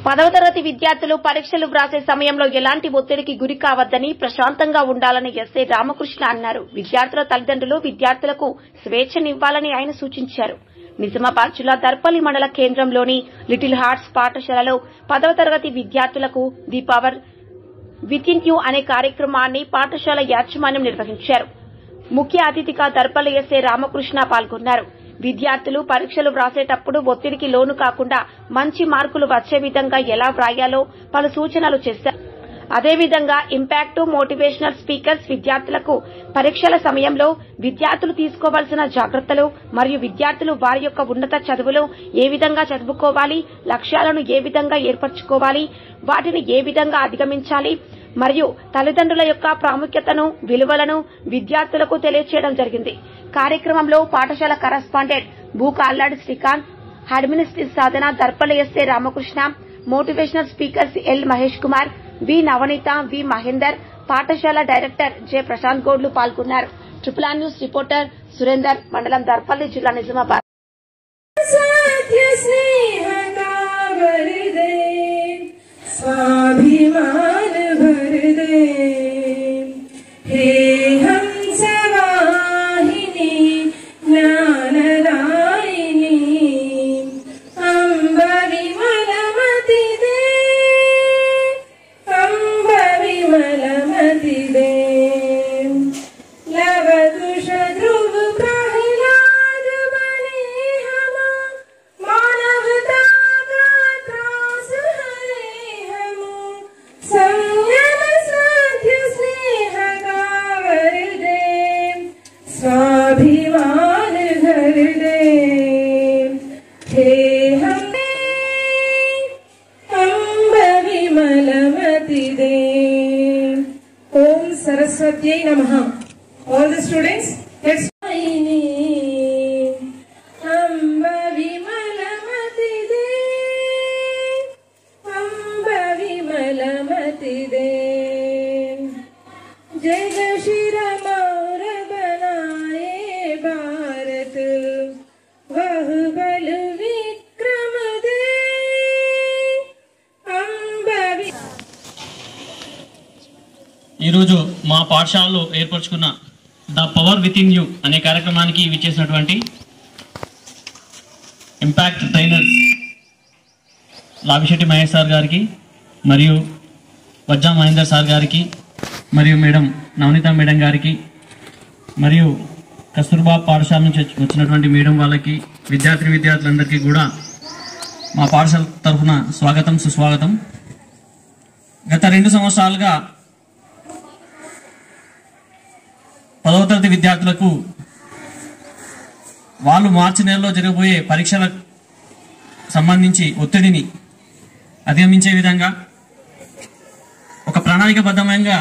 10వ తరగతి విద్యార్థులు పరీక్షలు వ్రాసే సమయంలో ఎలాంటి ఒత్తిడికి గురి కావద్దని, ప్రశాంతంగా ఉండాలని ఎస్ఐ రామకృష్ణ అన్నారు. విద్యార్థుల తల్లిదండ్రులు విద్యార్థులకు స్వేచ్ఛనివ్వాలని ఆయన సూచించారు. నిజామాబాద్ జిల్లా దర్పల్లి మండల కేంద్రంలోని లిటిల్ హార్ట్స్ పాఠశాలలో 10వ తరగతి విద్యార్థులకు ది పవర్ వితిన్ యూ అనే కార్యక్రమాన్ని పాఠశాల యాజమాన్యం నిర్వహించారు. ముఖ్య అతిథిగా దర్పల్లి ఎస్ఐ రామకృష్ణ పాల్గొన్నారు. విద్యార్థులు పరీక్షలు వ్రాసేటప్పుడు ఒత్తిడికి లోను కాకుండా మంచి మార్కులు వచ్చే విధంగా ఎలా వ్రాయాలో పలు సూచనలు చేశారు. అదేవిధంగా ఇంపాక్ట్ మోటివేషనల్ స్పీకర్స్ విద్యార్థులకు పరీక్షల సమయంలో విద్యార్థులు తీసుకోవాల్సిన జాగ్రత్తలు మరియు విద్యార్థులు వారి యొక్క ఉన్నత చదువులో ఏ విధంగా చదువుకోవాలి, లక్ష్యాలను ఏ విధంగా ఏర్పరచుకోవాలి, వాటిని ఏ విధంగా అధిగమించాలి మరియు తల్లిదండ్రుల యొక్క ప్రాముఖ్యతను, విలువలను విద్యార్థులకు తెలియజేయడం జరిగింది. కార్యక్రమంలో పాఠశాల correspondent Bukalladi Srikanth, administrative Sadhana Darpalli SI Ramakrishna, motivational speakers L Mahesh Kumar, V Navaneetha, V Mahender, పాఠశాల డైరెక్టర్ జె ప్రశాంత్ గౌడ్లు పాల్గొన్నారు. Triple R news reporter Surender, మండలం దర్పల్లి, జిల్లా నిజామాబాద్. स्वाभिमान घर दे हे हमें अम्ब विमलमति दे. ओम सरस्वत्यै नमः. All the students, let's अम्ब विमलमति दे, अम्ब विमलमति दे. जय जय श्री राम भारत वह बल विक्रम दे अंबवी. ఈరోజు మా పాఠశాలలో ఏర్పరచుకున్న ద పవర్ వితిన్ యూ అనే కార్యక్రమానికి విచ్చేసినటువంటి impact trainer Labhishetti Mahesh sir గారికి, మరియు వజ్జా మహేందర్ సార్ గారికి, మరియు మేడం నవనీత మేడం గారికి, మరియు కస్తూర్బా పాఠశాల నుంచి వచ్చినటువంటి మేడం వాళ్ళకి, విద్యార్థులందరికీ కూడా మా పాఠశాల తరఫున స్వాగతం, సుస్వాగతం. గత 2 సంవత్సరాలుగా 10వ తరగతి విద్యార్థులకు వాళ్ళు మార్చి నెలలో జరగబోయే పరీక్షలకు సంబంధించి ఒత్తిడిని అధిగమించే విధంగా ఒక ప్రణాళికాబద్ధంగా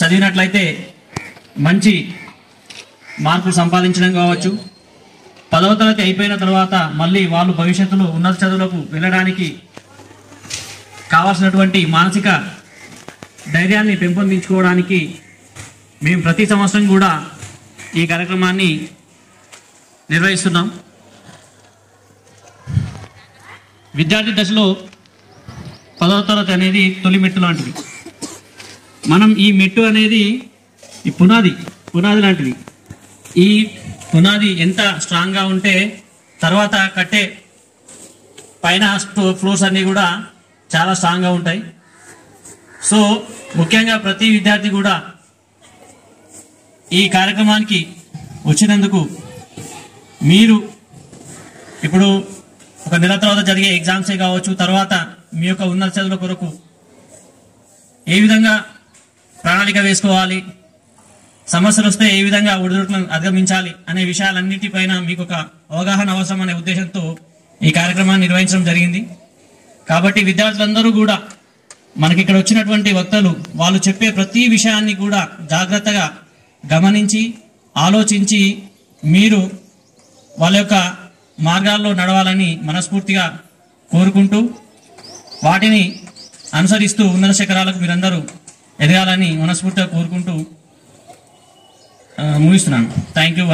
చదివినట్లయితే మంచి మార్కులు సంపాదించడం కావచ్చు, 10వ తరగతి అయిపోయిన తర్వాత మళ్ళీ వాళ్ళు భవిష్యత్తులో ఉన్నత చదువులకు వెళ్ళడానికి కావాల్సినటువంటి మానసిక ధైర్యాన్ని పెంపొందించుకోవడానికి మేము ప్రతి సంవత్సరం కూడా ఈ కార్యక్రమాన్ని నిర్వహిస్తున్నాం. విద్యార్థి దశలో 10వ తరగతి అనేది తొలి మెట్టు లాంటిది. మనం ఈ మెట్టు అనేది ఈ పునాది లాంటిది. ఈ పునాది ఎంత స్ట్రాంగ్గా ఉంటే తర్వాత కట్టే పైన ఫ్లోర్స్ అన్నీ కూడా చాలా స్ట్రాంగ్గా ఉంటాయి. సో ముఖ్యంగా ప్రతి విద్యార్థి కూడా ఈ కార్యక్రమానికి వచ్చినందుకు మీరు ఇప్పుడు ఒక నెల తర్వాత జరిగే ఎగ్జామ్సే కావచ్చు, తర్వాత మీ యొక్క ఉన్నత చదువుల కొరకు ఏ విధంగా ప్రణాళిక వేసుకోవాలి, సమస్యలు వస్తే ఏ విధంగా ఒడిదుడుకులను అధిగమించాలి అనే విషయాలన్నింటిపైన మీకు ఒక అవగాహన అవసరం అనే ఉద్దేశంతో ఈ కార్యక్రమాన్ని నిర్వహించడం జరిగింది. కాబట్టి విద్యార్థులందరూ కూడా మనకి ఇక్కడ వచ్చినటువంటి వక్తలు వాళ్ళు చెప్పే ప్రతి విషయాన్ని కూడా జాగ్రత్తగా గమనించి ఆలోచించి మీరు వాళ్ళ యొక్క మార్గాల్లో నడవాలని మనస్ఫూర్తిగా కోరుకుంటూ వాటిని అనుసరిస్తూ ఉన్నత శిఖరాలకు మీరందరూ ఎదగాలని మనస్ఫూర్తిగా కోరుకుంటూ ముగిస్తున్నాను. Thank you.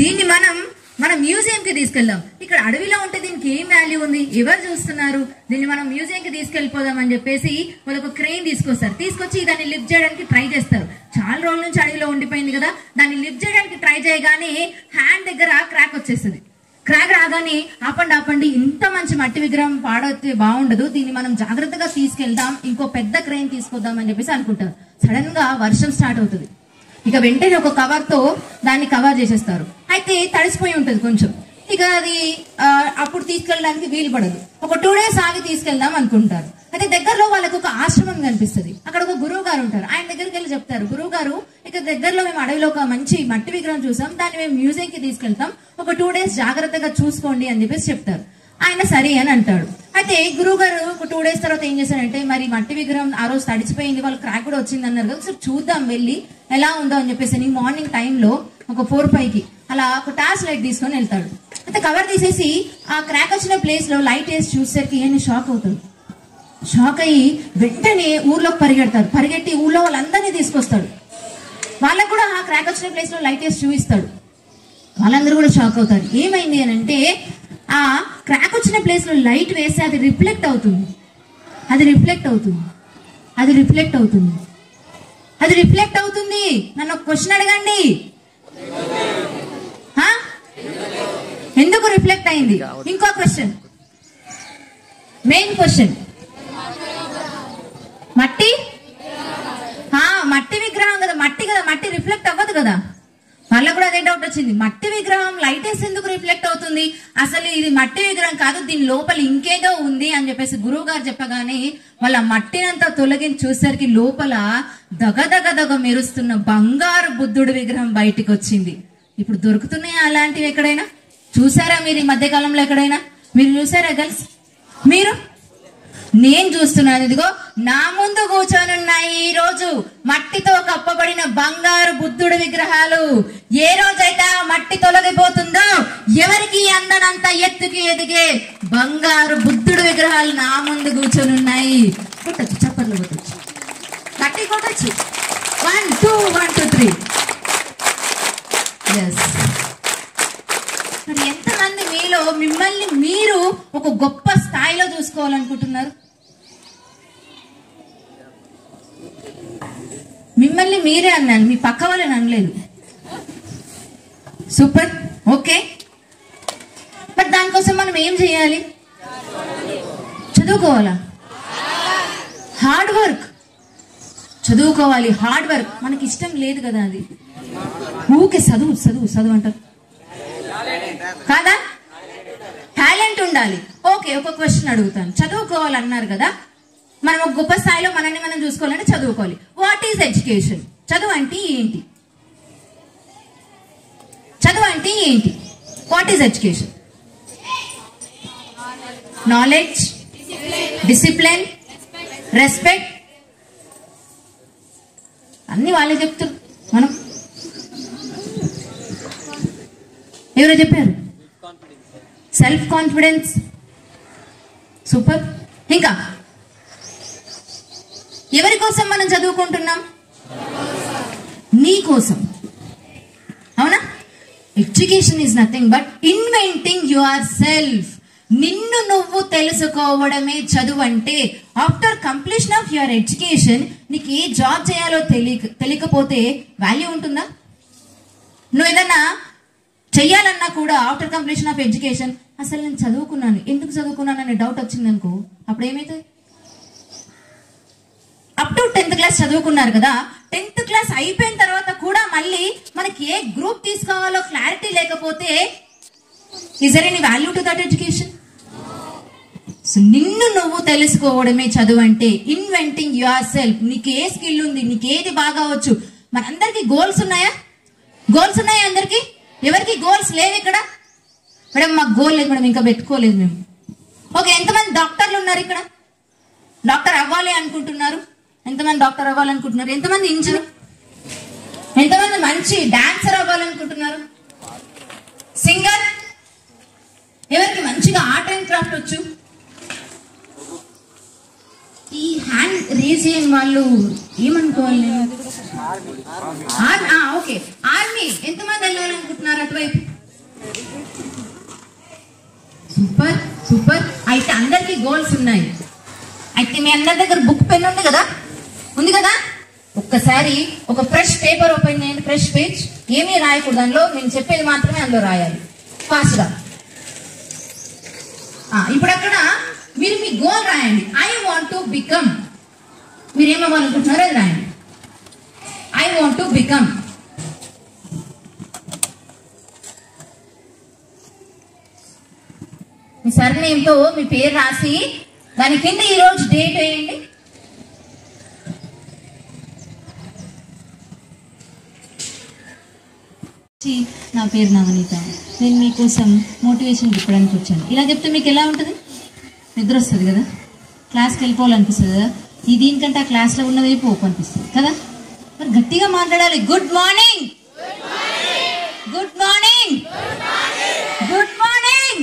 దీన్ని మనం మనం మ్యూజియం కి తీసుకెళ్దాం. ఇక్కడ అడవిలో ఉంటే దీనికి ఏం వాల్యూ ఉంది, ఎవరు చూస్తున్నారు, దీన్ని మనం మ్యూజియం కి తీసుకెళ్లిపోదాం అని చెప్పేసి వాళ్ళు ఒక క్రెయిన్ తీసుకొస్తారు. తీసుకొచ్చి దాన్ని లిఫ్ట్ చేయడానికి ట్రై చేస్తారు. చాలా రోజుల నుంచి అడవిలో ఉండిపోయింది కదా, దాన్ని లిఫ్ట్ చేయడానికి ట్రై చేయగానే హ్యాండ్ దగ్గర క్రాక్ వచ్చేస్తుంది. క్రాక్ రాగానే ఆపండి, ఇంత మంచి మట్టి విగ్రహం పాడైతే బాగుండదు, దీన్ని మనం జాగ్రత్తగా తీసుకెళ్దాం, ఇంకో పెద్ద క్రెయిన్ తీసుకొద్దాం అని చెప్పేసి అనుకుంటారు. సడన్ గా వర్షం స్టార్ట్ అవుతుంది. ఇక వెంటనే ఒక కవర్ తో దాన్ని కవర్ చేసేస్తారు. అయితే తడిసిపోయి ఉంటది కొంచెం. ఇక అది అప్పుడు తీసుకెళ్ళడానికి వీలు పడదు. ఒక 2 days ఆగి తీసుకెళ్దాం అనుకుంటారు. అయితే దగ్గరలో వాళ్ళకు ఒక ఆశ్రమం కనిపిస్తుంది. అక్కడ ఒక గురువు గారు ఉంటారు. ఆయన దగ్గరికి వెళ్ళి చెప్తారు, గురువు గారు ఇక దగ్గరలో మేము అడవిలో ఒక మంచి మట్టి విగ్రహం చూసాం, దాన్ని మేము మ్యూజియం కి తీసుకెళ్తాం, ఒక 2 days జాగ్రత్తగా చూసుకోండి అని చెప్పేసి చెప్తారు. ఆయన సరే అని అంటాడు. అయితే గురువు గారు ఒక 2 days తర్వాత ఏం చేశారంటే, మరి మట్టి విగ్రహం ఆ రోజు తడిచిపోయింది, వాళ్ళు క్రాక్ కూడా వచ్చింది అన్నారు కదా, ఒకసారి చూద్దాం వెళ్ళి ఎలా ఉందో అని చెప్పేసి మార్నింగ్ టైంలో ఒక 4-5కి అలా ఒక టార్చ్ లైట్ తీసుకొని వెళ్తాడు. అయితే కవర్ తీసేసి ఆ క్రాక్ వచ్చిన ప్లేస్ లో లైట్ వేసి చూసేసరికి ఈయన షాక్ అవుతాడు. షాక్ అయ్యి వెంటనే ఊర్లోకి పరిగెట్టి ఊర్లో వాళ్ళందరినీ తీసుకొస్తాడు. వాళ్ళకు కూడా ఆ క్రాక్ వచ్చిన ప్లేస్ లో లైట్ వేసి చూపిస్తాడు. వాళ్ళందరూ కూడా షాక్ అవుతారు. ఏమైంది అని అంటే, ఆ క్రాక్ వచ్చిన ప్లేస్ లో లైట్ వేస్తే అది రిఫ్లెక్ట్ అవుతుంది. నన్ను ఒక క్వశ్చన్ అడగండి, ఎందుకు రిఫ్లెక్ట్ అయింది? ఇంకో క్వశ్చన్, మెయిన్ క్వశ్చన్, మట్టి విగ్రహం కదా, మట్టి రిఫ్లెక్ట్ అవ్వదు కదా. వాళ్ళకు కూడా అదే డౌట్ వచ్చింది, మట్టి విగ్రహం లైట్ వేసి ఎందుకు రిఫ్లెక్ట్ అవుతుంది, అసలు ఇది మట్టి విగ్రహం కాదు, దీని లోపల ఇంకేదో ఉంది అని చెప్పేసి గురువు గారు చెప్పగానే వాళ్ళ మట్టినంతా తొలగించి చూసరికి లోపల దగ మెరుస్తున్న బంగారు బుద్ధుడు విగ్రహం బయటికి వచ్చింది. ఇప్పుడు దొరుకుతున్నాయా అలాంటివి ఎక్కడైనా? చూసారా మీరు ఈ మధ్య కాలంలో ఎక్కడైనా? మీరు చూసారా గర్ల్స్? మీరు? నేను చూస్తున్నాను. ఇదిగో నా ముందు కూర్చొనున్నాయి ఈ రోజు మట్టితో కప్పబడిన బంగారు బుద్ధుడు విగ్రహాలు. ఏ రోజైతే ఆ మట్టి తొలగిపోతుందో ఎవరికి అందనంత ఎత్తుకి ఎదిగే బంగారు బుద్ధుడు విగ్రహాలు నా ముందు కూర్చొనున్నాయి. కొట్టచ్చు, చప్పట్లు కొట్టచ్చు, మట్టి కొట్టచ్చు. 1 2 1 2 3. మరి ఎంతమంది మీలో మిమ్మల్ని మీరు ఒక గొప్ప స్థాయిలో చూసుకోవాలనుకుంటున్నారు? మిమ్మల్ని మీరే అన్నాను, మీ పక్క వాళ్ళని అనలేదు. Super, okay. మరి దానికోసం మనం ఏం చేయాలి? చదువుకోవాలా? హార్డ్ వర్క్ చదువుకోవాలి. హార్డ్ వర్క్ మనకి ఇష్టం లేదు కదా, అది ఊకే చదువు అంటారు కాదా? టాలెంట్ ఉండాలి. ఓకే, ఒక క్వశ్చన్ అడుగుతాను. చదువుకోవాలన్నారు కదా, మనం ఒక గొప్ప స్థాయిలో మనల్ని మనం చూసుకోవాలంటే చదువుకోవాలి. What is education? చదువు అంటే ఏంటి? What is education? Knowledge, discipline, respect, అన్ని వాళ్ళే చెప్తారు. మనం ఎవరో చెప్పారు, సెల్ఫ్ కాన్ఫిడెన్స్. సూపర్. ఇంకా ఎవరి కోసం మనం చదువుకుంటున్నాం? నీ కోసం, అవునా? Education is nothing but inventing your self. నిన్ను నువ్వు తెలుసుకోవడమే చదువు అంటే. After completion of your education నీకు ఏ జాబ్ చేయాలో తెలియకపోతే వాల్యూ ఉంటుందా? నువ్వు ఏదన్నా చెయ్యాలన్నా కూడా ఆఫ్టర్ కంప్లీషన్ ఆఫ్ ఎడ్యుకేషన్, అసలు నేను చదువుకున్నాను, ఎందుకు చదువుకున్నాను అనే డౌట్ వచ్చింది అనుకో, అప్పుడు ఏమవుతుంది? అప్ టు 10th క్లాస్ చదువుకున్నారు కదా, 10th క్లాస్ అయిపోయిన తర్వాత కూడా మళ్ళీ మనకి ఏ గ్రూప్ తీసుకోవాలో క్లారిటీ లేకపోతే, is there any value to that education? So నిన్ను నువ్వు తెలుసుకోవడమే చదువు అంటే. Inventing yourself. నీకు ఏ స్కిల్ ఉంది, నీకు ఏది బాగా వచ్చు. మనందరికి గోల్స్ ఉన్నాయా? అందరికి? ఎవరికి గోల్స్ లేవు ఇక్కడ? మేడం మాకు గోల్ లేదు మేడం, ఇంకా పెట్టుకోలేదు మేము. ఓకే, ఎంతమంది డాక్టర్లు ఉన్నారు ఇక్కడ? డాక్టర్ అవ్వాలి అనుకుంటున్నారు? ఎంతమంది డాక్టర్ అవ్వాలనుకుంటున్నారు? ఎంతమంది ఇంజనీర్? ఎంతమంది మంచి డాన్సర్ అవ్వాలనుకుంటున్నారు? సింగర్? ఎవరికి మంచిగా ఆర్ట్ అండ్ క్రాఫ్ట్ వచ్చు? ఈ హ్యాండ్ రేజ్ చేయని వాళ్ళు ఏమనుకోవాలి? Okay, army. ఎంతమంది వెళ్ళాలనుకుంటున్నారు అటువైపు? Super super. అయితే అందరికి గోల్స్ ఉన్నాయి. అయితే మీ అందరి దగ్గర బుక్ పెన్ ఉంది కదా, ఉంది కదా? ఒక్కసారి ఒక ఫ్రెష్ పేపర్ ఓపెన్ చేయండి, ఫ్రెష్ పేజ్. ఏమీ రాయకూడదు అందులో, నేను చెప్పేది మాత్రమే అందులో రాయాలి ఫాస్ట్ గా. ఇప్పుడు అక్కడ మీరు మీ గోల్ రాయండి. I want to become. మీరు ఏమవ్వాలనుకుంటున్నారో అది రాయండి. I want to become. మీ సర్నేమ్తో మీ పేరు రాసి దాని కింద ఈ రోజు డేట్ వేయండి. నా పేరు నవనీత. నేను మీకోసం మోటివేషన్ చెప్పడానికి వచ్చాను. ఇలా చెప్తే మీకు ఎలా ఉంటుంది? నిద్ర వస్తుంది కదా, క్లాస్కి వెళ్ళిపోవాలనిపిస్తుంది కదా, ఈ దీనికంటే ఆ క్లాస్లో ఉన్న వైపు ఓపు అనిపిస్తుంది కదా. మరి గట్టిగా మాట్లాడాలి. Good morning, good morning, good morning.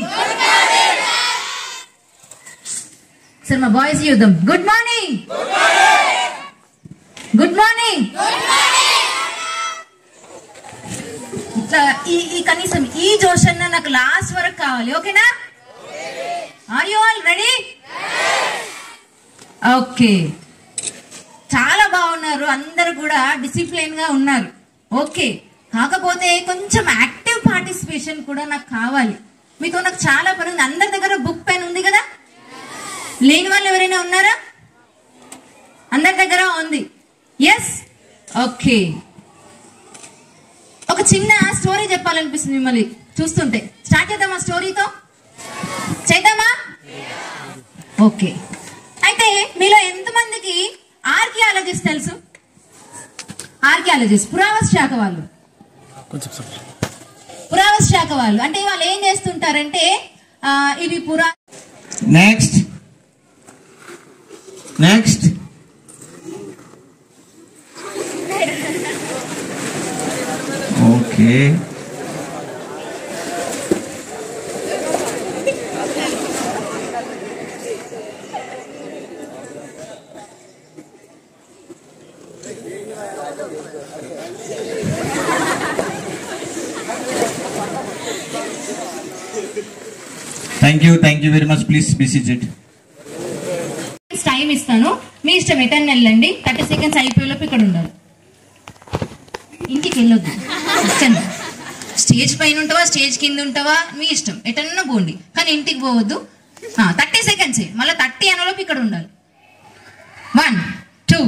Sir మా బాయ్స్ చూద్దాం. Good morning, good morning. ఇట్లా ఈ కనీసం ఈ జోష్ అన్న నాకు లాస్ట్ వరకు కావాలి. ఓకేనా? Are you all ready? Okay, చాలా బాగున్నారు. అందరు కూడా డిసిప్లిన్ గా ఉన్నారు. ఓకే, కాకపోతే కొంచెం యాక్టివ్ పార్టిసిపేషన్ కూడా నాకు కావాలి. మీతో నాకు చాలా పని ఉంది. అందరి దగ్గర బుక్ పెన్ ఉంది కదా? లేని వాళ్ళు ఎవరైనా ఉన్నారా? అందరి దగ్గర ఉంది. Yes, okay. ఒక చిన్న స్టోరీ చెప్పాలనిపిస్తుంది మిమ్మల్ని చూస్తుంటే. స్టార్ట్ చేద్దామా స్టోరీతో? చేద్దామా? ఓకే. అయితే మీలో ఎంతమందికి ఆర్కియాలజిస్ట్ తెలుసు? ఆర్కియాలజిస్ట్ పురావస్తు శాఖ వాళ్ళు. పురావస్తు శాఖ వాళ్ళు అంటే వాళ్ళు ఏం చేస్తుంటారంటే ఇవి next okay. Thank you very much. Please be seated. Time ఇస్తాను, మీ ఇష్టం. ఎటన్నా వెళ్ళండి. 30 సెకండ్స్ అయిపోయేలోపు ఇక్కడ ఉండాలి. ఇంటికి వెళ్ళొద్దు. స్టేజ్ పైన ఉంటావా, స్టేజ్ కింద ఉంటావా, మీ ఇష్టం. ఎటన్నా పోండి, కానీ ఇంటికి పోవద్దు. 30 సెకండ్స్. మళ్ళీ 30 అనేలోపు ఇక్కడ ఉండాలి. 1 2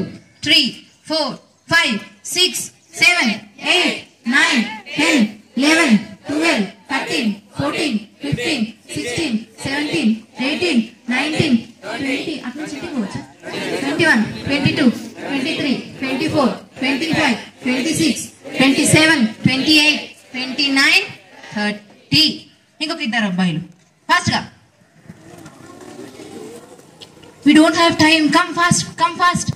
3 4 5 6 7 8 9 10 11 12 13 14 15 16 17 18 19 20 అట్లా చెప్పుకోవచ్చు. 21 22 23 24 25 26 27 28 29 30. ఇంకొక ఇద్దరు అబ్బాయిలు ఫాస్ట్ గా. We don't have time. Come fast, come fast.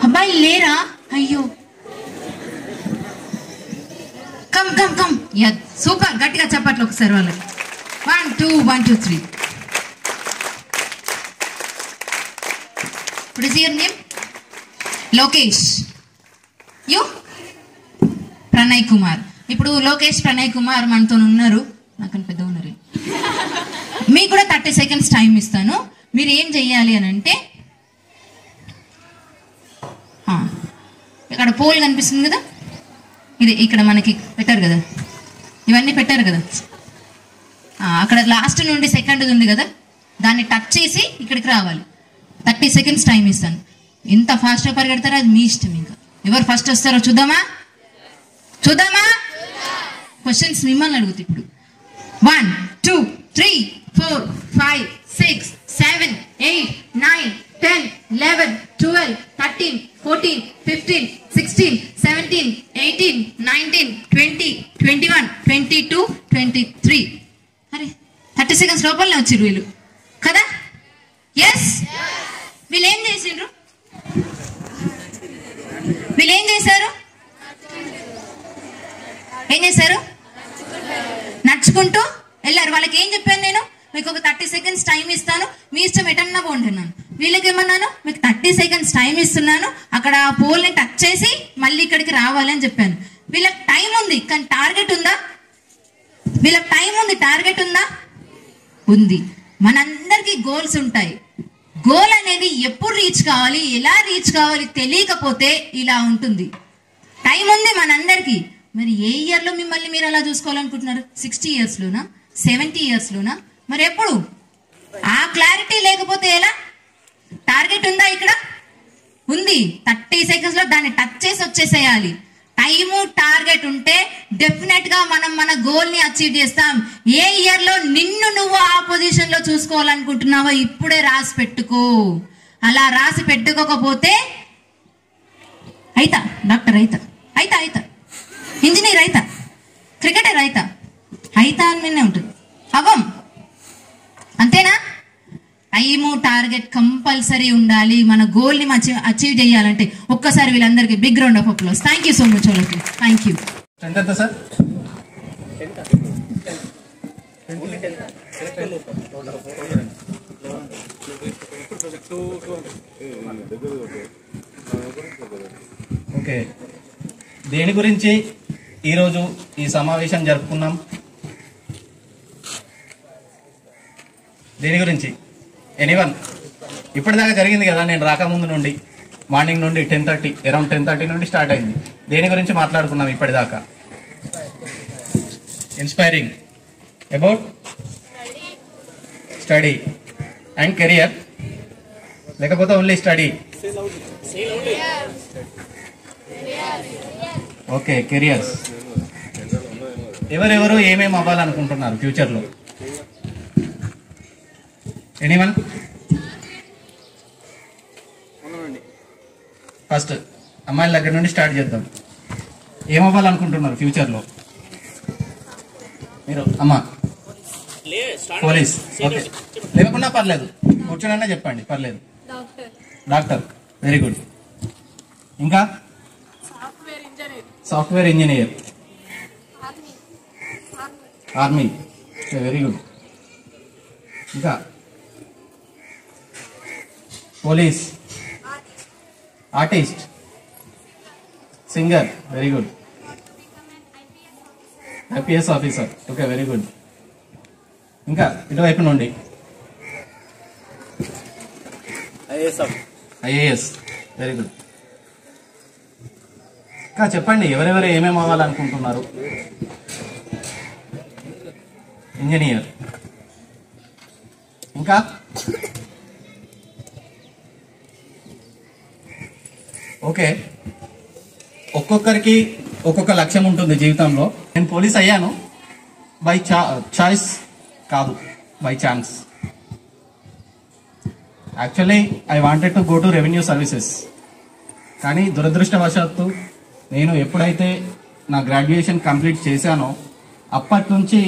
అబ్బాయిలు లేరా? అయ్యో. Come come come. సూపర్. గట్టిగా చప్పట్లు ఒకసారి వాళ్ళకి. 1 2 1 2 3. What is your name? Lokesh. You? Pranay Kumar. ఇప్పుడు లోకేష్ ప్రణయ్ కుమార్ మనతో ఉన్నారు. నాకన్నా పెద్ద ఉన్నారు. మీకు కూడా 30 సెకండ్స్ టైం ఇస్తాను. మీరు ఏం చెయ్యాలి అని అంటే, ఇక్కడ పోల్ కనిపిస్తుంది కదా, ఇది ఇక్కడ మనకి పెట్టారు కదా, ఇవన్నీ పెట్టారు కదా, అక్కడ లాస్ట్ నుండి సెకండ్ ఉంది కదా, దాన్ని టచ్ చేసి ఇక్కడికి రావాలి. 30 సెకండ్స్ టైం ఇస్తాను. ఎంత ఫాస్ట్గా పరిగెడతారో అది మీ ఇష్టం. ఇంకా ఎవరు ఫస్ట్ వస్తారో చూద్దామా? క్వశ్చన్స్ మిమ్మల్ని అడుగుతా ఇప్పుడు. 1 2 3 4 5 6 7 8 9 10 11 12 13 14 15 16 17 18 19 20 21 22 23. అరే 30 సెకండ్స్ లోపలనే వచ్చారు వీళ్ళు కదా? ఎస్. వీళ్ళు ఏం చేసిండ్రు? ఏం చేశారు? నడుచుకుంటూ వెళ్ళారు. వాళ్ళకి ఏం చెప్పాను నేను? మీకు ఒక 30 సెకండ్స్ టైం ఇస్తాను, మీ ఇష్టం ఎటన్నా పోండి అన్నాను. వీళ్ళకి ఏమన్నాను? మీకు 30 సెకండ్స్ టైం ఇస్తున్నాను, అక్కడ పోల్ని టచ్ చేసి మళ్ళీ ఇక్కడికి రావాలి అని చెప్పాను. వీళ్ళకి టైం ఉంది, కానీ టార్గెట్ ఉందా? వీళ్ళకి టైం ఉంది, టార్గెట్ ఉందా? ఉంది. మనందరికీ గోల్స్ ఉంటాయి. గోల్ అనేది ఎప్పుడు రీచ్ కావాలి, ఎలా రీచ్ కావాలి తెలియకపోతే ఇలా ఉంటుంది. టైం ఉంది మనందరికీ. మరి ఏ ఇయర్లో మిమ్మల్ని మీరు అలా చూసుకోవాలనుకుంటున్నారు? 60 yearsలోనా, 70 yearsలోనా? మరి ఎప్పుడు? ఆ క్లారిటీ లేకపోతే ఎలా? టార్గెట్ ఉందా? ఇక్కడ ఉంది. 30 seconds లో దాన్ని టచ్ చేసి వచ్చేసేయాలి. టైము టార్గెట్ ఉంటే డెఫినెట్ గా మనం మన గోల్ ని అచీవ్ చేస్తాం. ఏ ఇయర్ లో నిన్ను నువ్వు ఆ పొజిషన్ లో చూసుకోవాలనుకుంటున్నావో ఇప్పుడే రాసి పెట్టుకో. అలా రాసి పెట్టుకోకపోతే అయితా డాక్టర్ అయితా, ఇంజనీర్ అయితా, క్రికెటర్ అయితా అని మీనే ఉంటుంది. అవ్వం. అంతేనా? టైము టార్గెట్ కంపల్సరీ ఉండాలి. మన గోల్ ని అచీవ్ చేయాలంటే ఒక్కసారి వీళ్ళందరికీ big round of applause. Thank you so much వాళ్ళకి. Thank you. సార్ ఓకే, దేని గురించి ఈరోజు ఈ సమావేశం జరుపుకున్నాం? దేని గురించి? ఎనీవన్? ఇప్పటిదాకా జరిగింది కదా, నేను రాకముందు నుండి మార్నింగ్ నుండి 10:30 అరౌండ్ 10:30 నుండి స్టార్ట్ అయింది. దేని గురించి మాట్లాడుకున్నాం ఇప్పటిదాకా? Inspiring about study and career, లేకపోతే ఓన్లీ స్టడీ? Okay, careers. ఎవరెవరు ఏమేమి అవ్వాలనుకుంటున్నారు ఫ్యూచర్లో? ఎనీవన్? ఫస్ట్ అమ్మాయిల దగ్గర నుండి స్టార్ట్ చేద్దాం. ఏమవ్వాలనుకుంటున్నారు ఫ్యూచర్లో మీరు? అమ్మా పోలీస్. ఓకే, లేకుండా పర్లేదు, కూర్చోనన్నా చెప్పండి, పర్లేదు. Doctor, very good. ఇంకా? Software engineer. Army, very good. ఇంకా? Police, artist, singer, very good. IPS officer, okay, very good. ఇంకా ఇటువైపు నుండి? IAS, very good. ఇంకా చెప్పండి, ఎవరెవరు ఏమేమి అవ్వాలనుకుంటున్నారు? ఇంజనీర్. ఇంకా? ఓకే, ఒక్కొక్కరికి ఒక్కొక్క లక్ష్యం ఉంటుంది జీవితంలో. నేను పోలీస్ అయ్యాను బై చాయిస్ కాదు, by chance. Actually I wanted to go to revenue services, కానీ దురదృష్టవశాత్తు నేను ఎప్పుడైతే నా గ్రాడ్యుయేషన్ కంప్లీట్ చేశానో అప్పటి నుంచి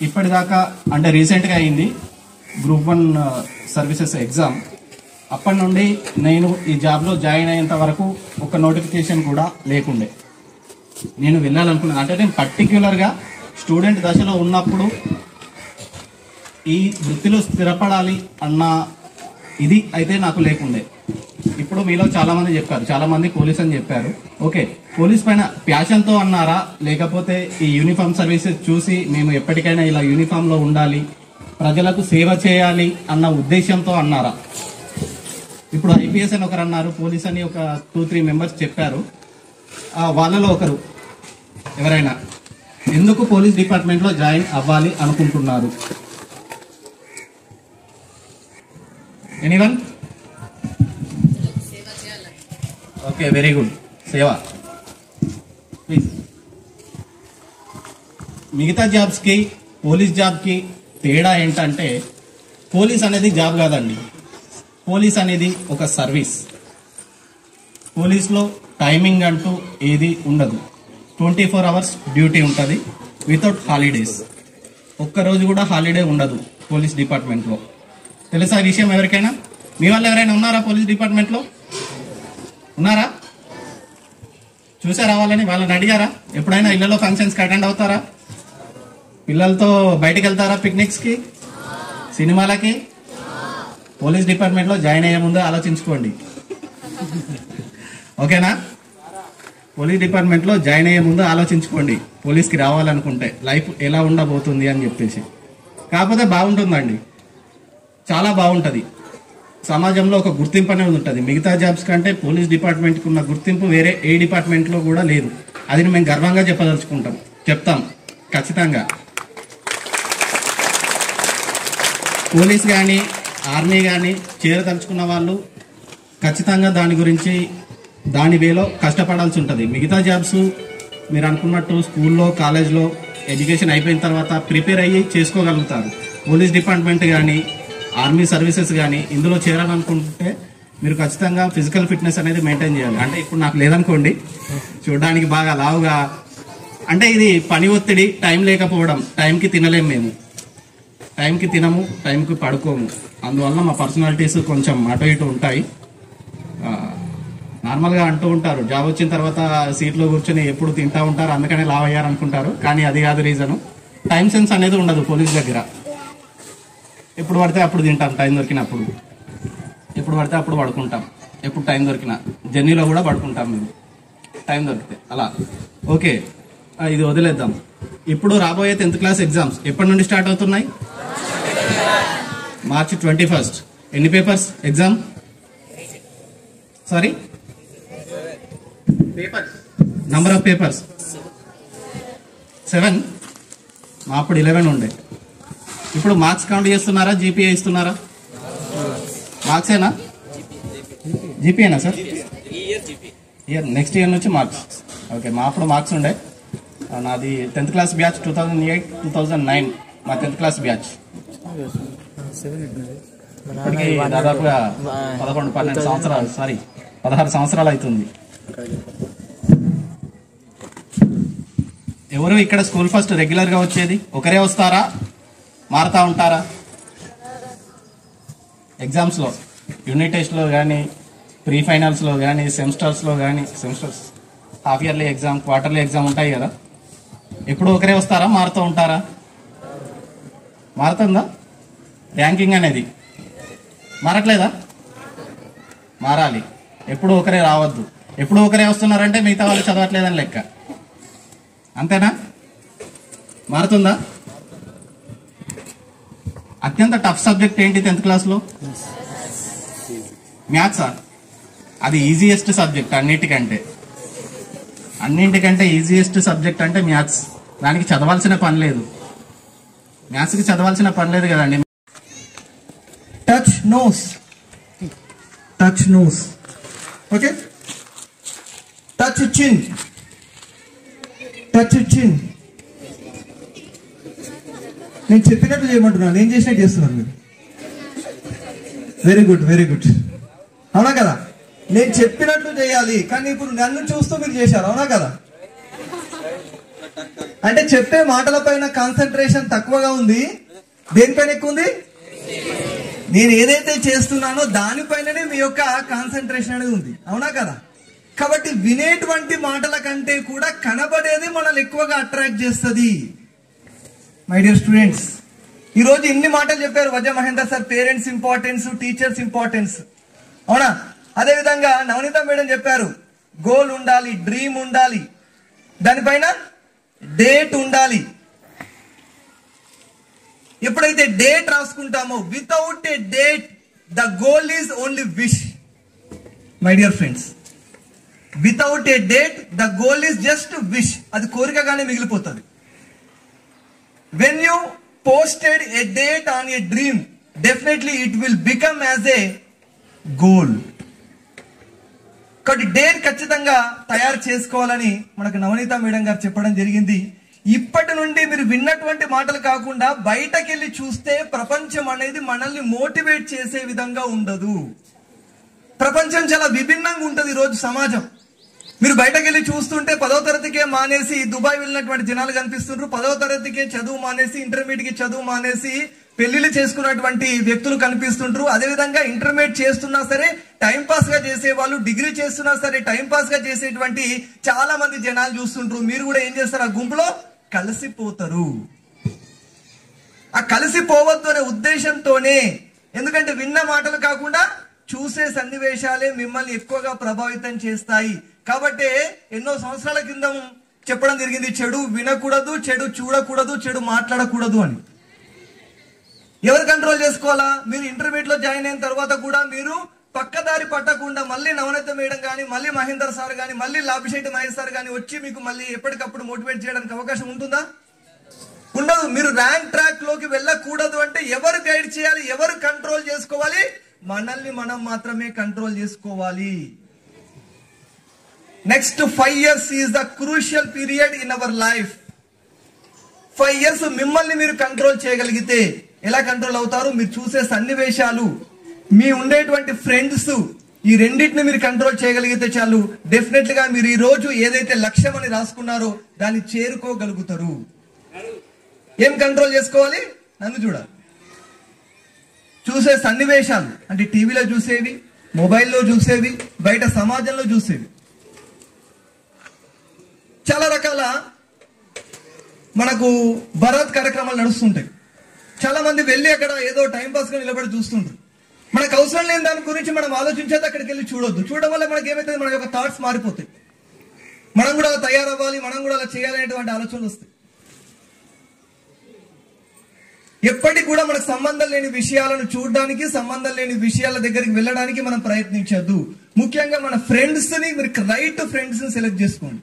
ఇప్పటిదాకా, అంటే రీసెంట్గా అయింది గ్రూప్ 1 సర్వీసెస్ ఎగ్జామ్, అప్పటి నుండి నేను ఈ జాబ్లో జాయిన్ అయ్యేంత వరకు ఒక నోటిఫికేషన్ కూడా లేకుండే. నేను వెళ్ళాలనుకున్నాను, అంటే నేను పర్టిక్యులర్గా స్టూడెంట్ దశలో ఉన్నప్పుడు ఈ వృత్తిలో స్థిరపడాలి అన్న ఇది అయితే నాకు లేకుండే. ఇప్పుడు మీలో చాలా మంది చెప్పారు, చాలా మంది పోలీస్ అని చెప్పారు. ఓకే, పోలీస్ పైన ప్యాషన్తో అన్నారా, లేకపోతే ఈ యూనిఫామ్ సర్వీసెస్ చూసి మేము ఎప్పటికైనా ఇలా యూనిఫామ్ లో ఉండాలి, ప్రజలకు సేవ చేయాలి అన్న ఉద్దేశంతో అన్నారా? ఇప్పుడు ఐపీఎస్ అని ఒకరు అన్నారు, పోలీస్ అని ఒక 2-3 మెంబర్స్ చెప్పారు. వాళ్ళలో ఒకరు ఎవరైనా ఎందుకు పోలీస్ డిపార్ట్మెంట్ లో జాయిన్ అవ్వాలి అనుకుంటున్నారు? ఎనీవన్? Okay, very good. సేవ. ప్లీజ్. మిగతా జాబ్స్ కి పోలీస్ జాబ్ కి తేడా ఏంటంటే, పోలీస్ అనేది జాబ్ కాదండి, పోలీస్ అనేది ఒక సర్వీస్. పోలీస్లో టైమింగ్ అంటూ ఏది ఉండదు, 24 hours డ్యూటీ ఉంటుంది వితౌట్ హాలిడేస్. ఒక్కరోజు కూడా హాలిడే ఉండదు పోలీస్ డిపార్ట్మెంట్లో. తెలుసా ఈ విషయం ఎవరికైనా? మీ వాళ్ళు ఎవరైనా ఉన్నారా పోలీస్ డిపార్ట్మెంట్లో? ఉన్నారా? చూసారా వాళ్ళని? వాళ్ళని అడిగారా? ఎప్పుడైనా ఇళ్లలో ఫంక్షన్స్కి అటెండ్ అవుతారా? పిల్లలతో బయటకు వెళ్తారా? పిక్నిక్స్కి, సినిమాలకి? పోలీస్ డిపార్ట్మెంట్లో జాయిన్ అయ్యే ముందు ఆలోచించుకోండి, ఓకేనా? పోలీస్ డిపార్ట్మెంట్లో జాయిన్ అయ్యే ముందు ఆలోచించుకోండి, పోలీస్కి రావాలనుకుంటే లైఫ్ ఎలా ఉండబోతుంది అని చెప్పేసి. కాకపోతే బాగుంటుందండి, చాలా బాగుంటుంది. సమాజంలో ఒక గుర్తింపు అనేది ఉంటుంది. మిగతా జాబ్స్ కంటే పోలీస్ డిపార్ట్మెంట్కి ఉన్న గుర్తింపు వేరే ఏ డిపార్ట్మెంట్లో కూడా లేదు. అది మేము గర్వంగా చెప్తాం ఖచ్చితంగా. పోలీస్ కానీ ఆర్మీ కానీ చేరదలుచుకున్న వాళ్ళు ఖచ్చితంగా దాని వేలో కష్టపడాల్సి ఉంటుంది. మిగతా జాబ్స్ మీరు అనుకున్నట్టు స్కూల్లో కాలేజ్లో ఎడ్యుకేషన్ అయిపోయిన తర్వాత ప్రిపేర్ అయ్యి చేసుకోగలుగుతారు. పోలీస్ డిపార్ట్మెంట్ కానీ ఆర్మీ సర్వీసెస్ కానీ ఇందులో చేరాలనుకుంటే మీరు ఖచ్చితంగా ఫిజికల్ ఫిట్నెస్ అనేది మెయింటైన్ చేయాలి. అంటే ఇప్పుడు నాకు లేదనుకోండి, చూడడానికి బాగా లావుగా, అంటే ఇది పని ఒత్తిడి, టైం లేకపోవడం, టైంకి తినలేము, మేము టైంకి తినము, టైంకి పడుకోము. అందువల్ల మా పర్సనాలిటీస్ కొంచెం అటు ఇటు ఉంటాయి. నార్మల్గా అంటూ ఉంటారు జాబ్ వచ్చిన తర్వాత సీట్లో కూర్చొని ఎప్పుడు తింటా ఉంటారు, అందుకనే లావ్ అయ్యారు అనుకుంటారు. కానీ అది కాదు రీజను. టైం సెన్స్ అనేది ఉండదు పోలీస్ దగ్గర. ఎప్పుడు పడితే అప్పుడు తింటాం, టైం దొరికినప్పుడు. ఎప్పుడు పడితే అప్పుడు పడుకుంటాం, ఎప్పుడు టైం దొరికినా. జర్నీలో కూడా పడుకుంటాం మేము టైం దొరికితే అలా. ఓకే, ఇది వదిలేద్దాం. ఇప్పుడు రాబోయే 10th క్లాస్ ఎగ్జామ్స్ ఎప్పటి నుండి స్టార్ట్ అవుతున్నాయి? March 21st. ఎన్ని papers exam? Sorry, papers, number of papers 7. మా అప్పుడు 11 ఉండే. ఇప్పుడు మార్క్స్ కౌంట్ చేస్తున్నారా, జీపీఏ ఇస్తున్నారా? మార్క్సేనా, జీపీఏనా సార్? నెక్స్ట్ ఇయర్ నుంచి మార్క్స్. ఓకే, మా అప్పుడు మార్క్స్ ఉండే. నాది 10th క్లాస్ బ్యాచ్ 2008-2009 మా 10th క్లాస్ బ్యాచ్. ఇప్పటికి దాదాపుగా 11-12 సంవత్సరాలు, 16 సంవత్సరాలు అవుతుంది. ఎవరు ఇక్కడ స్కూల్ ఫస్ట్ రెగ్యులర్ గా వచ్చేది? ఒకరే వస్తారా, మారుతా ఉంటారా? ఎగ్జామ్స్ లో, యూనిట్ టెస్ట్ లో కానీ, ప్రీ ఫైనల్స్ లో కానీ, సెమిస్టర్స్ లో కానీ, semesters half yearly exam, quarterly exam ఉంటాయి కదా, ఎప్పుడు ఒకరే వస్తారా, మారుతూ ఉంటారా? మారుతుందా ర్యాంకింగ్ అనేది? మారట్లేదా? మారాలి. ఎప్పుడు ఒకరే రావద్దు. ఎప్పుడు ఒకరే వస్తున్నారంటే మిగతా వాళ్ళు చదవట్లేదని లెక్క, అంతేనా? మారుతుందా? అత్యంత టఫ్ సబ్జెక్ట్ ఏంటి 10th క్లాస్లో? మ్యాథ్సా? అది ఈజియెస్ట్ సబ్జెక్ట్ అన్నింటికంటే ఈజియెస్ట్ సబ్జెక్ట్ అంటే మ్యాథ్స్. దానికి చదవాల్సిన పని లేదు. మ్యాథ్స్కి చదవాల్సిన పని లేదు కదండి. Touch nose, okay. టచ్ చిన్, నేను చెప్పినట్టు చేయమంటున్నాను, నేను చేసినట్టు చేస్తున్నాను మీరు. Very good. అవునా కదా? నేను చెప్పినట్లు చేయాలి, కానీ ఇప్పుడు నన్ను చూస్తూ మీరు చేశారు, అవునా కదా? అంటే చెప్పే మాటల పైన కాన్సన్ట్రేషన్ తక్కువగా ఉంది, దేనిపైన ఎక్కువ ఉంది? నేను ఏదైతే చేస్తున్నానో దానిపైననే మీ యొక్క కాన్సన్ట్రేషన్ అనేది ఉంది, అవునా కదా? కాబట్టి వినేటువంటి మాటల కంటే కూడా కనబడేది మనల్ని ఎక్కువగా అట్రాక్ట్ చేస్తుంది. మై డియర్ స్టూడెంట్స్, ఈరోజు ఇన్ని మాటలు చెప్పారు Vajra Mahender sir. Parents importance, teachers importance, అవునా? అదేవిధంగా నవనీత మేడం చెప్పారు, గోల్ ఉండాలి, డ్రీమ్ ఉండాలి, దానిపైన డేట్ ఉండాలి. ఎప్పుడైతే డేట్ రాసుకుంటామో, without a date the goal is only wish. My dear friends, without a date the goal is just wish. అది కోరికగానే మిగిలిపోతుంది. When you posted a date on a dream, definitely it will become as a goal. కాబట్టి date ఖచ్చితంగా తయారు చేసుకోవాలని మనకు నవనీత madam గారు చెప్పడం జరిగింది. ఇప్పటి నుండి మీరు విన్నటువంటి మాటలు కాకుండా బయటకెళ్ళి చూస్తే ప్రపంచం అనేది మనల్ని మోటివేట్ చేసే విధంగా ఉండదు. ప్రపంచం చాలా విభిన్నంగా ఉంటుంది ఈరోజు సమాజం. మీరు బయటకెళ్ళి చూస్తుంటే 10వ తరగతికే మానేసి దుబాయ్ వెళ్ళినటువంటి జనాలు కనిపిస్తుంటారు. 10వ తరగతికే చదువు మానేసి, ఇంటర్మీడియట్ కి చదువు మానేసి పెళ్లిళ్ళు చేసుకున్నటువంటి వ్యక్తులు కనిపిస్తుంటారు. అదేవిధంగా ఇంటర్మీడియట్ చేస్తున్నా సరే టైం పాస్ గా చేసేవాళ్ళు, డిగ్రీ చేస్తున్నా సరే టైం పాస్ గా చేసేటువంటి చాలా మంది జనాలు చూస్తుంటారు. మీరు కూడా ఏం చేస్తారు? ఆ గుంపులో కలిసిపోతారు. ఆ కలిసిపోవద్దు అనే ఉద్దేశంతోనే, ఎందుకంటే విన్న మాటలు కాకుండా చూసే సన్నివేశాలే మిమ్మల్ని ఎక్కువగా ప్రభావితం చేస్తాయి. కాబట్టి ఎన్నో సంవత్సరాల కింద చెప్పడం జరిగింది, చెడు వినకూడదు, చెడు చూడకూడదు, చెడు మాట్లాడకూడదు అని. ఎవరు కంట్రోల్ చేసుకోవాలా? మీరు ఇంటర్మీడియట్ లో జాయిన్ అయిన తర్వాత కూడా మీరు పక్కదారి పట్టకుండా మళ్ళీ నవనీత మేడం కానీ, మళ్ళీ మహేందర్ సార్ కానీ, మళ్ళీ లాభిశెట్టి మహేష్ సార్ కానీ వచ్చి మీకు మళ్ళీ ఎప్పటికప్పుడు మోటివేట్ చేయడానికి అవకాశం ఉంటుందా? ఉండదు. మీరు ర్యాంక్ ట్రాక్ లోకి వెళ్ళకూడదు అంటే ఎవరు గైడ్ చేయాలి, ఎవరు కంట్రోల్ చేసుకోవాలి? మనల్ని మనం మాత్రమే కంట్రోల్ చేసుకోవాలి. Next 5 years is the crucial period in our life. 5 years మిమ్మల్ని మీరు కంట్రోల్ చేయగలిగితే ఎలా కంట్రోల్ అవుతారు? మీరు చూసే సన్నివేశాలు, మీ ఉండేటువంటి ఫ్రెండ్స్, ఈ రెండింటిని మీరు కంట్రోల్ చేయగలిగితే చాలు. డెఫినెట్ గా మీరు ఈ రోజు ఏదైతే లక్ష్యం అని రాసుకున్నారో దాన్ని చేరుకోగలుగుతారు. ఏం కంట్రోల్ చేసుకోవాలి? నన్ను చూడాలి. చూసే సన్నివేశాలు అంటే టీవీలో చూసేవి, మొబైల్లో చూసేవి, బయట సమాజంలో చూసేవి, చాలా రకాల మనకు భరత్ కార్యక్రమాలు నడుస్తుంటాయి. చాలా మంది వెళ్ళి అక్కడ ఏదో టైం పాస్ గా నిలబడి చూస్తుంటారు. మనకు అవసరం లేని దాని గురించి మనం ఆలోచించేది అక్కడికి వెళ్ళి చూడొద్దు. చూడడం వల్ల మనకి ఏమైతుంది? మన యొక్క థాట్స్ మారిపోతాయి. మనం కూడా అలా తయారవ్వాలి, మనం కూడా అలా చేయాలనేటువంటి ఆలోచనలు వస్తాయి. ఎప్పటికి కూడా మనకు సంబంధం లేని విషయాలను చూడడానికి, సంబంధం లేని విషయాల దగ్గరికి వెళ్ళడానికి మనం ప్రయత్నించద్దు. ముఖ్యంగా మన ఫ్రెండ్స్ ని మీరు రైట్ ఫ్రెండ్స్ ని సెలెక్ట్ చేసుకోండి.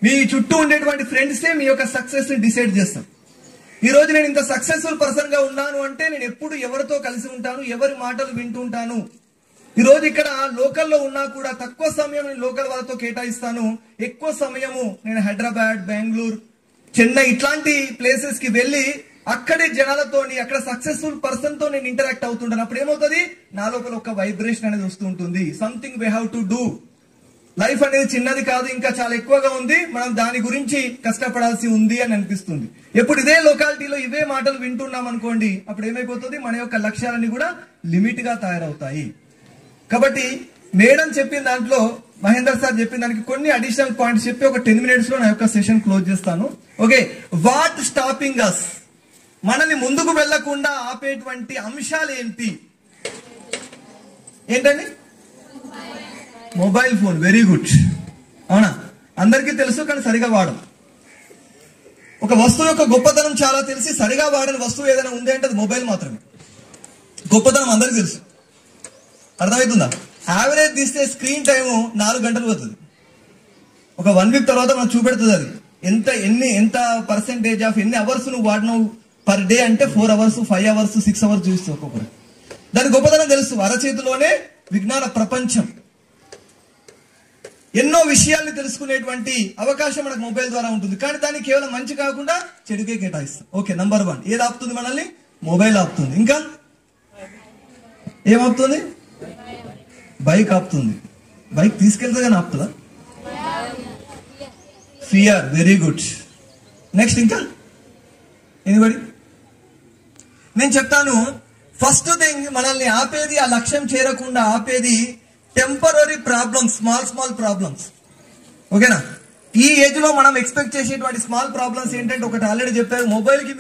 మీ చుట్టూ ఉండేటువంటి ఫ్రెండ్సే మీ యొక్క సక్సెస్ ని డిసైడ్ చేస్తారు. ఈ రోజు నేను ఇంత సక్సెస్ఫుల్ పర్సన్ గా ఉన్నాను అంటే నేను ఎప్పుడు ఎవరితో కలిసి ఉంటాను, ఎవరి మాటలు వింటూ ఉంటాను. ఈ రోజు ఇక్కడ లోకల్లో ఉన్నా కూడా తక్కువ సమయం నేను లోకల్ వాళ్ళతో కేటాయిస్తాను, ఎక్కువ సమయము నేను హైదరాబాద్, బెంగళూరు, చెన్నై ఇట్లాంటి ప్లేసెస్ కి వెళ్ళి అక్కడి జనాలతోని, అక్కడ సక్సెస్ఫుల్ పర్సన్ తో నేను ఇంటరాక్ట్ అవుతుంటాను. అప్పుడు ఏమవుతుంది? నా లోపల ఒక వైబ్రేషన్ అనేది వస్తూ ఉంటుంది. Something we have to do. Life అనేది చిన్నది కాదు, ఇంకా చాలా ఎక్కువగా ఉంది, మనం దాని గురించి కష్టపడాల్సి ఉంది అని అనిపిస్తుంది. ఎప్పుడు ఇదే లొకాలిటీలో ఇవే మాటలు వింటున్నాం అనుకోండి, అప్పుడు ఏమైపోతుంది? మన యొక్క లక్ష్యాలన్నీ కూడా లిమిట్ గా తయారవుతాయి. కాబట్టి మేడం చెప్పిన దాంట్లో, మహేందర్ సార్ చెప్పిన దానికి కొన్ని అడిషనల్ పాయింట్స్ చెప్పి ఒక 10 minutes లో నా యొక్క సెషన్ క్లోజ్ చేస్తాను. Okay, what stopping us? మనల్ని ముందుకు వెళ్లకుండా ఆపేటువంటి అంశాలు ఏంటి? ఏంటండి? Mobile phone. Very good. అవునా? అందరికీ తెలుసు, కానీ సరిగా వాడం. ఒక వస్తువు యొక్క గొప్పతనం చాలా తెలిసి సరిగా వాడని వస్తువు ఏదైనా ఉంది అంటే అది మొబైల్ మాత్రమే. గొప్పతనం అందరికీ తెలుసు. అర్థమవుతుందా? యావరేజ్ తీస్తే స్క్రీన్ టైము 4 గంటలు పోతుంది. ఒక 1 week తర్వాత మనం చూపెడుతుంది అది ఎంత పర్సెంటేజ్ ఆఫ్ ఎన్ని అవర్స్ నువ్వు వాడినావు పర్ డే అంటే 4 hours, 5 hours, 6 hours చూస్తావు ఒక్కొక్కరు. దాని గొప్పతనం తెలుసు. అరచేతిలోనే విజ్ఞాన ప్రపంచం. ఎన్నో విషయాల్ని తెలుసుకునేటువంటి అవకాశం మనకు మొబైల్ ద్వారా ఉంటుంది. కానీ దాన్ని కేవలం మంచి కాకుండా చెడుకే కేటాయిస్తాం. ఓకే, నంబర్ 1 ఏది ఆపుతుంది మనల్ని? మొబైల్ ఆపుతుంది. ఇంకా ఏం ఆపుతుంది? బైక్ ఆపుతుంది. బైక్ తీసుకెళ్తే కానీ ఆపుతుందా? ఫియర్. Very good. నెక్స్ట్ ఇంకా ఎనీబడి? నేను చెప్తాను. ఫస్ట్ థింగ్ మనల్ని ఆపేది, ఆ లక్ష్యం చేరకుండా ఆపేది టెంపరరీ ప్రాబ్లమ్స్, స్మాల్ ప్రాబ్లమ్స్. ఓకేనా? ఈ ఏజ్ లో మనం ఎక్స్పెక్ట్ చేసేటువంటి స్మాల్ ప్రాబ్లమ్స్ ఏంటంటే, ఒకటి ఆల్రెడీ చెప్పారు, మొబైల్ కి